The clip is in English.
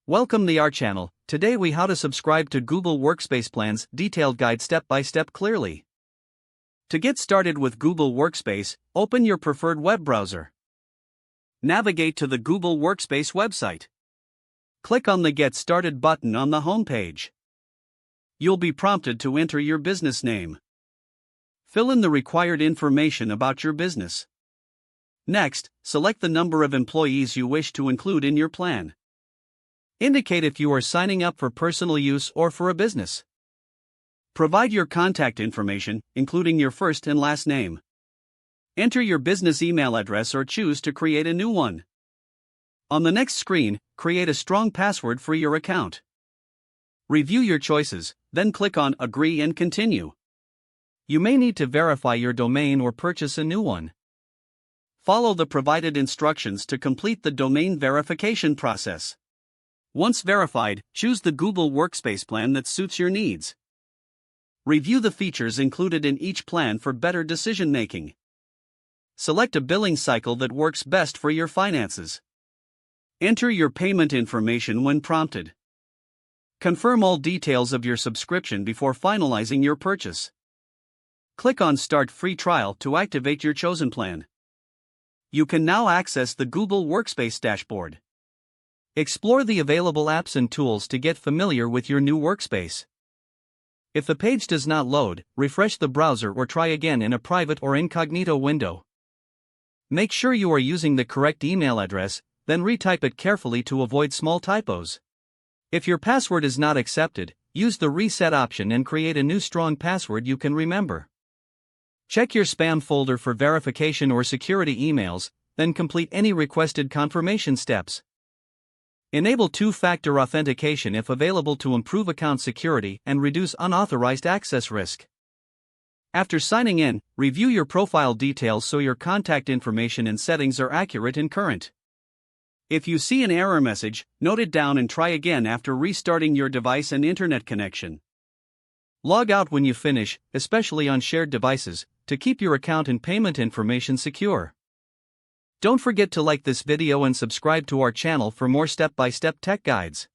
Welcome to our channel. Today we how to subscribe to Google Workspace plans, detailed guide step by step clearly. To get started with Google Workspace, open your preferred web browser. Navigate to the Google Workspace website. Click on the Get Started button on the home page. You'll be prompted to enter your business name. Fill in the required information about your business. Next, select the number of employees you wish to include in your plan. Indicate if you are signing up for personal use or for a business. Provide your contact information, including your first and last name. Enter your business email address or choose to create a new one. On the next screen, create a strong password for your account. Review your choices, then click on Agree and Continue. You may need to verify your domain or purchase a new one. Follow the provided instructions to complete the domain verification process. Once verified, choose the Google Workspace plan that suits your needs. Review the features included in each plan for better decision-making. Select a billing cycle that works best for your finances. Enter your payment information when prompted. Confirm all details of your subscription before finalizing your purchase. Click on Start Free Trial to activate your chosen plan. You can now access the Google Workspace dashboard. Explore the available apps and tools to get familiar with your new workspace. If the page does not load, refresh the browser or try again in a private or incognito window. Make sure you are using the correct email address, then retype it carefully to avoid small typos. If your password is not accepted, use the reset option and create a new strong password you can remember. Check your spam folder for verification or security emails, then complete any requested confirmation steps. Enable two-factor authentication if available to improve account security and reduce unauthorized access risk. After signing in, review your profile details so your contact information and settings are accurate and current. If you see an error message, note it down and try again after restarting your device and internet connection. Log out when you finish, especially on shared devices, to keep your account and payment information secure. Don't forget to like this video and subscribe to our channel for more step-by-step tech guides.